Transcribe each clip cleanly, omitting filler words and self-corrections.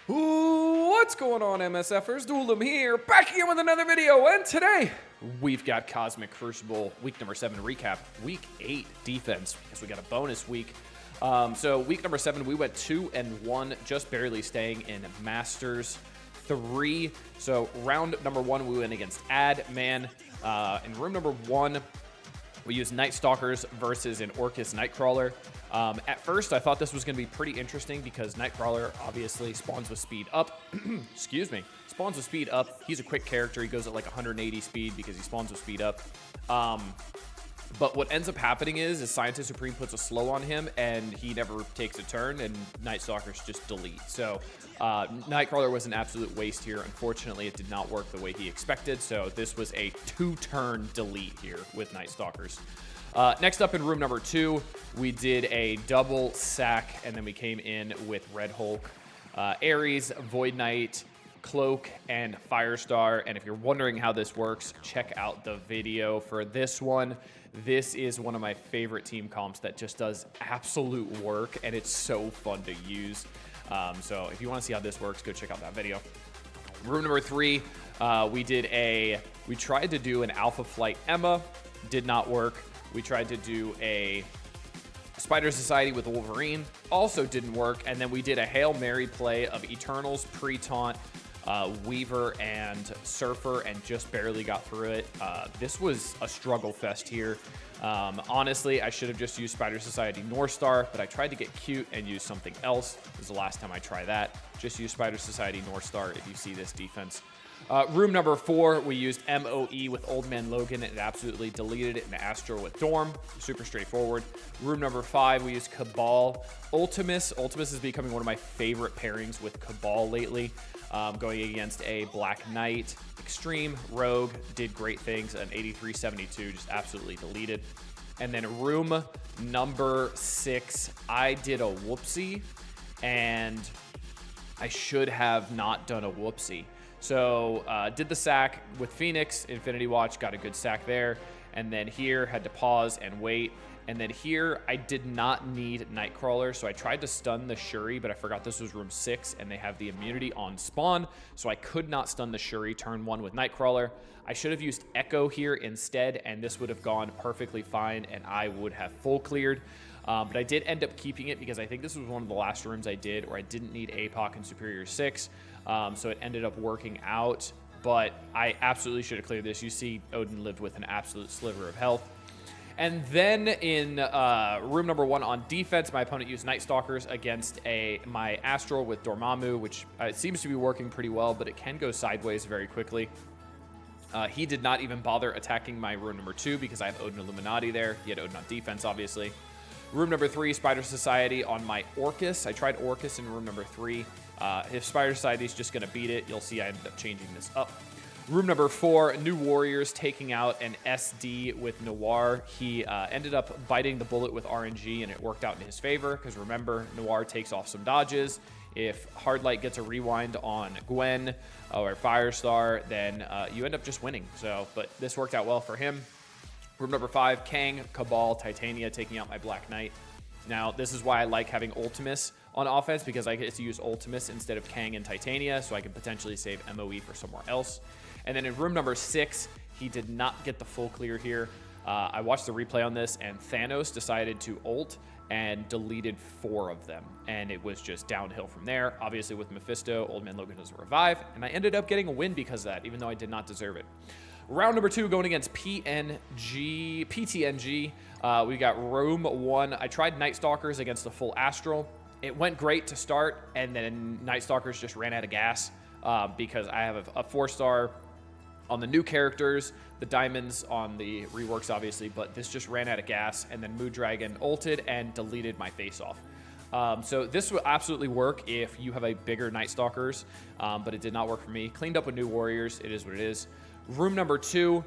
What's going on, MSFers? Duelim here, back again with another video, and today we've got Cosmic Crucible week number 7 recap, week 8 defense, because we got a bonus week. So week number 7, we went 2-1, just barely staying in Masters 3. So round number 1, we went against Adman. In room number 1, we used Night Stalkers versus an Orcus Nightcrawler. At first, I thought this was going to be pretty interesting because Nightcrawler obviously spawns with speed up. Excuse me. Spawns with speed up. He's a quick character. He goes at like 180 speed because he spawns with speed up. But what ends up happening is Scientist Supreme puts a slow on him and he never takes a turn and Night Stalkers just delete. So Nightcrawler was an absolute waste here. Unfortunately, it did not work the way he expected. So this was a 2-turn delete here with Night Stalkers. Next up in room number 2, we did a double sack, and then we came in with Red Hulk, Ares, Void Knight, Cloak, and Firestar. And if you're wondering how this works, check out the video for this one. This is one of my favorite team comps that just does absolute work, and it's so fun to use. So if you want to see how this works, go check out that video. Room number 3, we tried to do an Alpha Flight Emma, did not work. We tried to do a Spider Society with Wolverine, also didn't work. And then we did a Hail Mary play of Eternals, Pre-Taunt, Weaver, and Surfer, and just barely got through it. This was a struggle fest here. Honestly, I should have just used Spider Society North Star, but I tried to get cute and use something else. This is the last time I try that. Just use Spider Society North Star if you see this defense. Room number 4, we used MOE with Old Man Logan and absolutely deleted it, and Astro with Dorm. Super straightforward. Room number 5, we used Cabal. Ultimus is becoming one of my favorite pairings with Cabal lately. Going against a Black Knight. Extreme, Rogue, did great things. An 83-72, just absolutely deleted. And then room number 6, I did a whoopsie, and I should have not done a whoopsie. So did the sack with Phoenix, Infinity Watch, got a good sack there. And then here, had to pause and wait. And then here, I did not need Nightcrawler, so I tried to stun the Shuri, but I forgot this was room 6, and they have the immunity on spawn, so I could not stun the Shuri turn 1 with Nightcrawler. I should have used Echo here instead, and this would have gone perfectly fine, and I would have full cleared. But I did end up keeping it because I think this was one of the last rooms I did where I didn't need APOC and Superior 6, so it ended up working out. But I absolutely should have cleared this. You see Odin lived with an absolute sliver of health. And then in room number 1 on defense, my opponent used Night Stalkers against my Astral with Dormammu, which it seems to be working pretty well, but it can go sideways very quickly. He did not even bother attacking my room number 2 because I have Odin Illuminati there. He had Odin on defense, obviously. Room number 3, Spider Society on my Orcus. I tried Orcus in room number 3. If Spider Society is just going to beat it, you'll see I ended up changing this up. Room number 4, New Warriors taking out an SD with Noir. He ended up biting the bullet with RNG, and it worked out in his favor because remember, Noir takes off some dodges. If Hardlight gets a rewind on Gwen or Firestar, then you end up just winning. But this worked out well for him. Room number 5, Kang, Cabal, Titania taking out my Black Knight. Now, this is why I like having Ultimus on offense, because I get to use Ultimus instead of Kang and Titania, so I can potentially save MOE for somewhere else. And then in room number 6, he did not get the full clear here. I watched the replay on this, and Thanos decided to ult and deleted 4 of them. And it was just downhill from there. Obviously, with Mephisto, Old Man Logan doesn't revive, and I ended up getting a win because of that, even though I did not deserve it. Round number 2, going against PTNG. We got room 1. I tried Night Stalkers against the full Astral. It went great to start, and then Night Stalkers just ran out of gas because I have a 4-star on the new characters, the diamonds on the reworks, obviously, but this just ran out of gas, and then Mood Dragon ulted and deleted my face-off. So this will absolutely work if you have a bigger Night Stalkers, but it did not work for me. Cleaned up with New Warriors. It is what it is. Room number 2,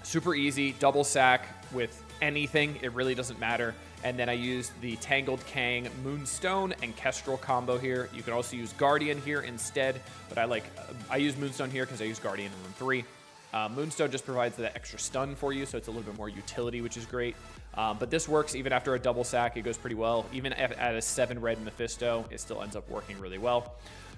super easy, double sack with anything. It really doesn't matter. And then I used the Tangled Kang, Moonstone, and Kestrel combo here. You can also use Guardian here instead, but I use Moonstone here because I use Guardian in room 3. Moonstone just provides that extra stun for you, so it's a little bit more utility, which is great. But this works even after a double sack. It goes pretty well. Even at a 7 red Mephisto, it still ends up working really well.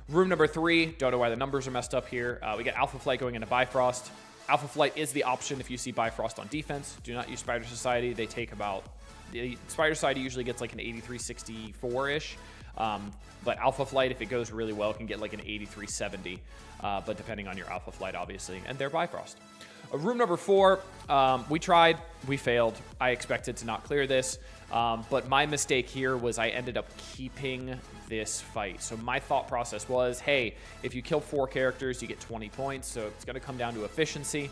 Room number 3, don't know why the numbers are messed up here. We get Alpha Flight going into Bifrost. Alpha Flight is the option if you see Bifrost on defense. Do not use Spider Society. They take about... The Spider Society usually gets like an 83-64-ish. But Alpha Flight, if it goes really well, can get like an 83-70. But depending on your Alpha Flight, obviously. And they're Bifrost. Room number 4, we tried. We failed. I expected to not clear this. But my mistake here was I ended up keeping this fight. So my thought process was, hey, if you kill 4 characters, you get 20 points. So it's going to come down to efficiency.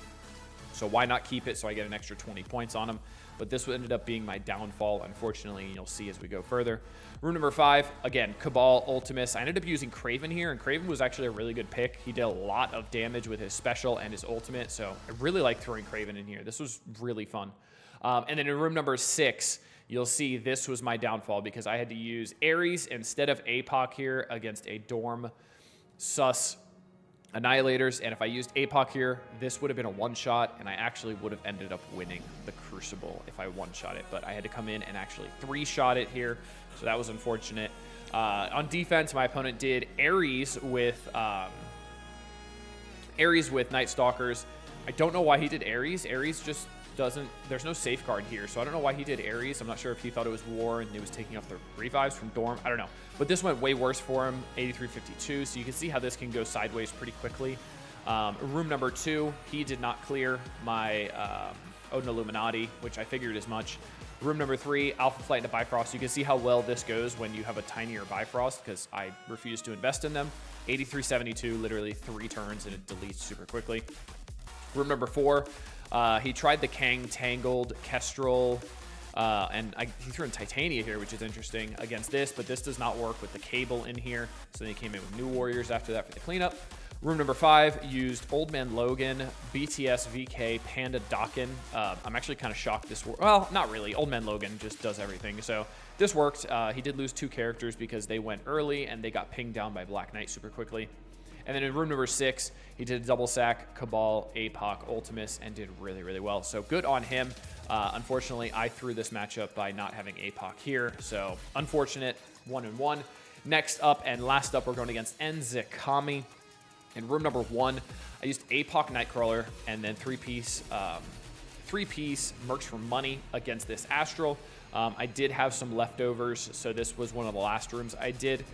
So why not keep it so I get an extra 20 points on them? But this ended up being my downfall, unfortunately, and you'll see as we go further. Room number 5, again, Cabal, Ultimus. I ended up using Kraven here, and Kraven was actually a really good pick. He did a lot of damage with his special and his ultimate, so I really like throwing Kraven in here. This was really fun. And then in room number 6, you'll see this was my downfall because I had to use Ares instead of APOC here against a Dorm Sus Annihilators, and if I used APOC here, this would have been a one-shot, and I actually would have ended up winning the Crucible if I one-shot it, but I had to come in and actually 3-shot it here, so that was unfortunate. On defense, my opponent did Ares with Night Stalkers. I don't know why he did Ares. Ares just doesn't... There's no safeguard here, so I don't know why he did Ares. I'm not sure if he thought it was War and he was taking off the revives from Dorm. I don't know. But this went way worse for him, 83-52, so you can see how this can go sideways pretty quickly. Room number 2, he did not clear my Odin Illuminati, which I figured as much. Room number 3, Alpha Flight into Bifrost. You can see how well this goes when you have a tinier Bifrost, because I refuse to invest in them. 83-72, literally 3 turns, and it deletes super quickly. Room number 4, he tried the Kang Tangled, Kestrel, and he threw in Titania here, which is interesting against this, but this does not work with the Cable in here. So then he came in with New Warriors after that for the cleanup. Room number 5 used Old Man Logan, BTS, VK, Panda, Dokken. I'm actually kind of shocked this worked. Well, not really. Old Man Logan just does everything. So this worked. He did lose 2 characters because they went early and they got pinged down by Black Knight super quickly. And then in room number 6, he did a double sack, Cabal, APOC, Ultimus, and did really, really well. So good on him. Unfortunately, I threw this matchup by not having APOC here. So unfortunate, 1-1. Next up and last up, we're going against Enzikami. In room number 1, I used APOC Nightcrawler and then 3-piece Mercs for Money against this Astral. I did have some leftovers, so this was one of the last rooms I did.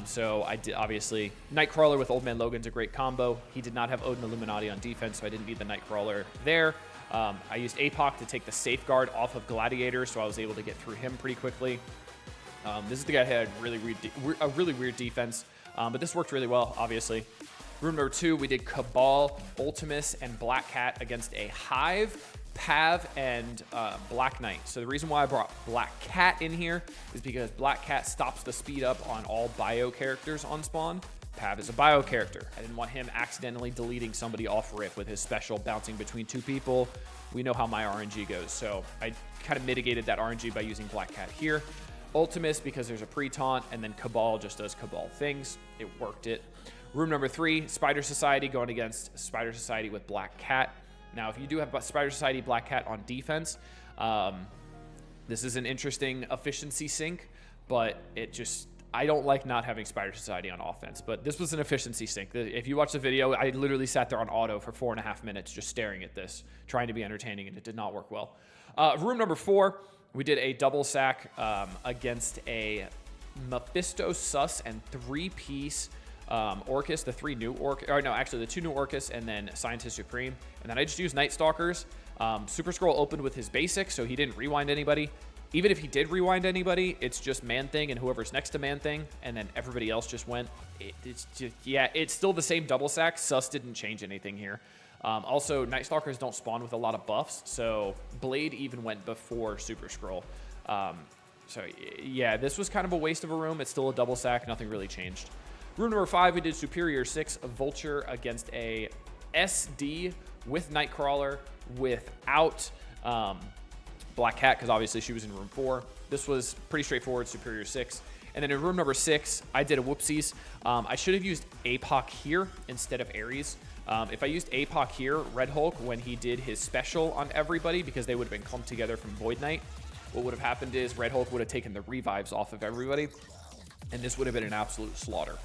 So I did, obviously, Nightcrawler with Old Man Logan's a great combo. He did not have Odin Illuminati on defense, so I didn't need the Nightcrawler there. I used APOC to take the Safeguard off of Gladiator, so I was able to get through him pretty quickly. This is the guy who had a really weird defense, but this worked really well, obviously. Room number 2, we did Cabal, Ultimus, and Black Cat against a Hive, Pav, and Black Knight. So the reason why I brought Black Cat in here is because Black Cat stops the speed up on all bio characters on spawn. Pav is a bio character. I didn't want him accidentally deleting somebody off rip with his special bouncing between 2 people. We know how my RNG goes, so I kind of mitigated that RNG by using Black Cat here. Ultimus because there's a pre-taunt, and then Cabal just does Cabal things. It worked it. Room number 3, Spider Society going against Spider Society with Black Cat. Now, if you do have Spider Society Black Cat on defense, this is an interesting efficiency sink, but I don't like not having Spider Society on offense, but this was an efficiency sink. If you watch the video, I literally sat there on auto for 4.5 minutes just staring at this, trying to be entertaining, and it did not work well. Room number 4, we did a double sack against a Mephisto Sus and 3-piece Orcus, the 3 new Orcus, or no, actually the 2 new Orcus, and then Scientist Supreme. And then I just used Night Stalkers. Super Scroll opened with his basic, so he didn't rewind anybody. Even if he did rewind anybody, it's just Man-Thing and whoever's next to Man-Thing, and then everybody else just went. It's just, yeah, it's still the same double sack. Sus didn't change anything here. Also, Night Stalkers don't spawn with a lot of buffs, so Blade even went before Super Scroll. So yeah, this was kind of a waste of a room. It's still a double sack. Nothing really changed. Room number 5, we did Superior 6, Vulture against a SD with Nightcrawler without Black Cat, because obviously she was in room 4. This was pretty straightforward, Superior 6. And then in room number 6, I did a whoopsies. I should have used APOC here instead of Ares. If I used APOC here, Red Hulk, when he did his special on everybody, because they would have been clumped together from Void Knight, what would have happened is Red Hulk would have taken the revives off of everybody, and this would have been an absolute slaughter.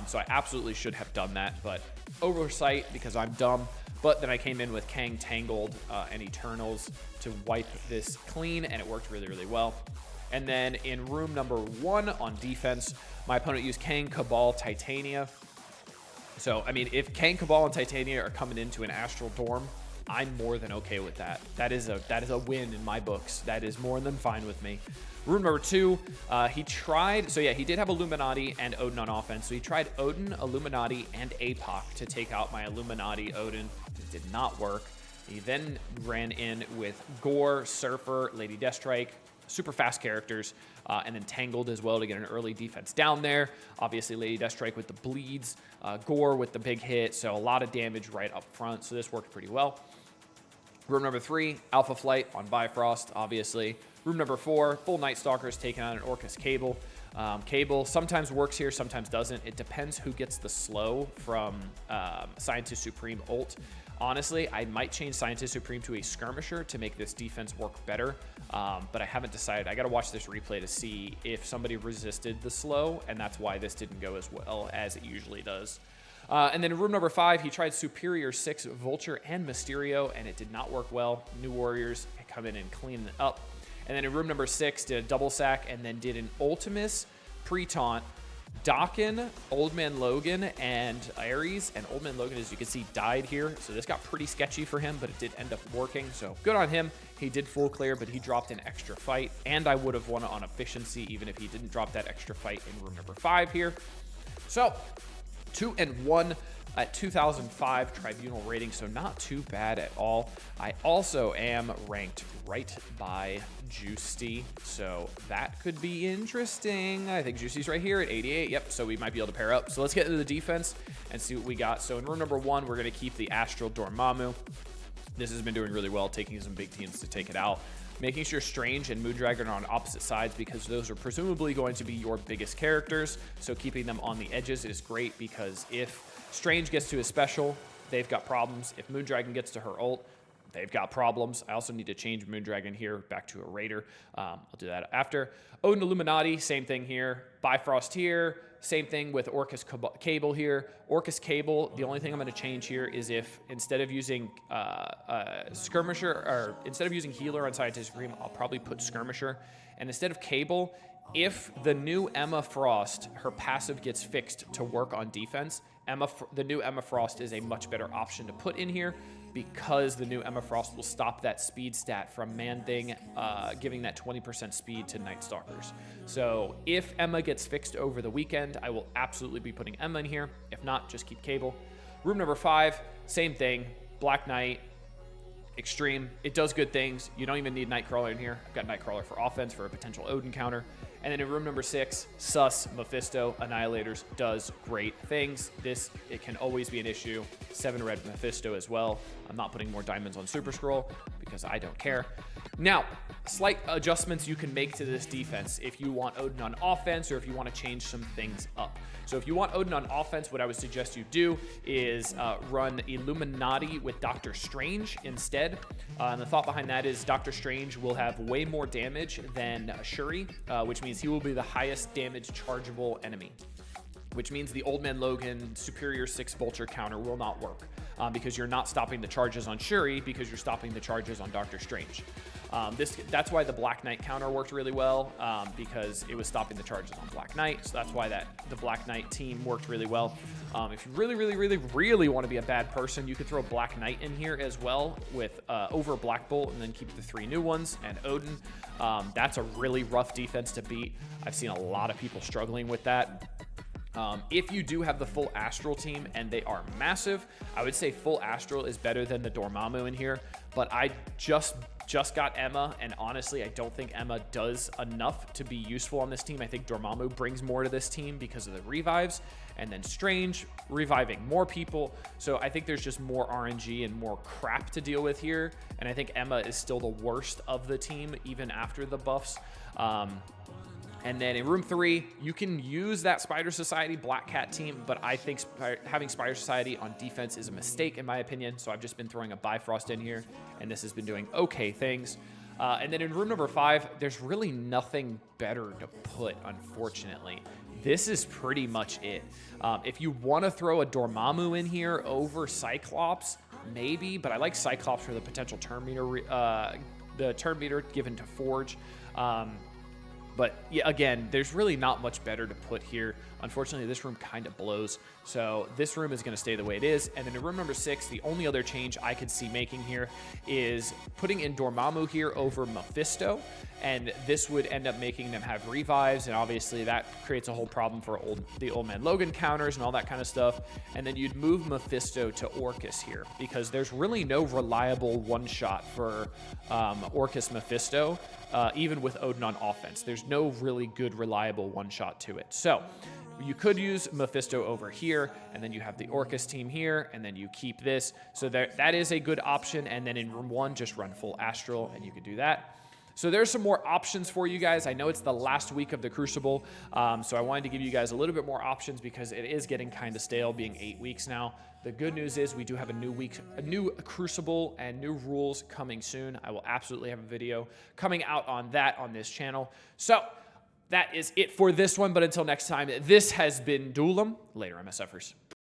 So I absolutely should have done that, but oversight because I'm dumb. But then I came in with Kang Tangled and Eternals to wipe this clean, and it worked really, really well. And then in room number 1 on defense, my opponent used Kang, Cabal, Titania. So, I mean, if Kang, Cabal, and Titania are coming into an Astral Dorm, I'm more than okay with that. That is a win in my books. That is more than fine with me. Room number 2, he tried, so yeah, he did have Illuminati and Odin on offense. So he tried Odin, Illuminati, and APOC to take out my Illuminati Odin. It did not work. He then ran in with Gore, Surfer, Lady Deathstrike, super fast characters, and then Tangled as well to get an early defense down there. Obviously, Lady Deathstrike with the bleeds, Gore with the big hit, so a lot of damage right up front, so this worked pretty well. Room number 3, Alpha Flight on Bifrost, obviously. Room number 4, full Night Stalkers taking on an Orcus Cable. Cable sometimes works here, sometimes doesn't. It depends who gets the slow from Scientist Supreme ult. Honestly, I might change Scientist Supreme to a Skirmisher to make this defense work better, but I haven't decided. I got to watch this replay to see if somebody resisted the slow, and that's why this didn't go as well as it usually does. And then in room number 5, he tried Superior 6, Vulture, and Mysterio, and it did not work well. New Warriors come in and clean it up. And then in room number 6, did a double sack, and then did an Ultimus, Pre-Taunt, Dakin, Old Man Logan, and Ares. And Old Man Logan, as you can see, died here. So this got pretty sketchy for him, but it did end up working. So good on him. He did full clear, but he dropped an extra fight. And I would have won it on efficiency, even if he didn't drop that extra fight in room number 5 here. So 2-1 at 2005 Tribunal rating, so not too bad at all. I also am ranked right by Juicy, so that could be interesting. I think Juicy's right here at 88. Yep, so we might be able to pair up. So let's get into the defense and see what we got. So in room number 1, we're going to keep the Astral Dormammu. This has been doing really well, taking some big teams to take it out. Making sure Strange and Moondragon are on opposite sides because those are presumably going to be your biggest characters. So keeping them on the edges is great because if Strange gets to his special, they've got problems. If Moondragon gets to her ult, they've got problems. I also need to change Moondragon here back to a Raider. I'll do that after. Odin Illuminati, same thing here. Bifrost here. Same thing with Orcus Cable here. Orcus Cable, the only thing I'm going to change here is if instead of using Skirmisher, or instead of using Healer on Scientist Supreme, I'll probably put Skirmisher. And instead of Cable, if the new Emma Frost, her passive gets fixed to work on defense, the new Emma Frost is a much better option to put in here because the new Emma Frost will stop that speed stat from Man-Thing, giving that 20% speed to Night Stalkers. So if Emma gets fixed over the weekend, I will absolutely be putting Emma in here. If not, just keep Cable. Room number 5, same thing. Black Knight, Extreme. It does good things. You don't even need Nightcrawler in here. I've got Nightcrawler for offense for a potential Odin counter. And then in room number 6, Sus, Mephisto, Annihilators does great things. It can always be an issue. 7 red Mephisto as well. I'm not putting more diamonds on Super Scroll because I don't care. Now, slight adjustments you can make to this defense if you want Odin on offense or if you want to change some things up. So if you want Odin on offense, what I would suggest you do is run Illuminati with Doctor Strange instead. And the thought behind that is Doctor Strange will have way more damage than Shuri, which means he will be the highest damage chargeable enemy, which means the Old Man Logan Superior 6 Vulture counter will not work because you're not stopping the charges on Shuri because you're stopping the charges on Doctor Strange. That's why the Black Knight counter worked really well because it was stopping the charges on Black Knight. So that's why the Black Knight team worked really well. If you really want to be a bad person, you could throw Black Knight in here as well with over Black Bolt and then keep the 3 new ones and Odin. That's a really rough defense to beat. I've seen a lot of people struggling with that. If you do have the full Astral team and they are massive, I would say full Astral is better than the Dormammu in here, but I just got Emma, and honestly, I don't think Emma does enough to be useful on this team. I think Dormammu brings more to this team because of the revives, and then Strange reviving more people. So I think there's just more RNG and more crap to deal with here, and I think Emma is still the worst of the team, even after the buffs. And then in room 3, you can use that Spider Society Black Cat team, but I think having Spider Society on defense is a mistake in my opinion. So I've just been throwing a Bifrost in here, and this has been doing okay things. And then in room number 5, there's really nothing better to put, unfortunately. This is pretty much it. If you want to throw a Dormammu in here over Cyclops, maybe, but I like Cyclops for the potential turn meter given to Forge. But yeah, again, there's really not much better to put here. Unfortunately, this room kind of blows. So this room is going to stay the way it is. And then in room number 6, the only other change I could see making here is putting in Dormammu here over Mephisto. And this would end up making them have revives. And obviously that creates a whole problem for the Old Man Logan counters and all that kind of stuff. And then you'd move Mephisto to Orcus here, because there's really no reliable one-shot for Orcus Mephisto, even with Odin on offense. There's no really good reliable one-shot to it. So you could use Mephisto over here, and then you have the Orcus team here, and then you keep this. So that is a good option. And then in room 1, just run full Astral, and you could do that. So there's some more options for you guys. I know it's the last week of the Crucible, so I wanted to give you guys a little bit more options because it is getting kind of stale, being 8 weeks now. The good news is we do have a new Crucible and new rules coming soon. I will absolutely have a video coming out on that on this channel. So that is it for this one, but until next time, this has been Duelim. Later, MSFers.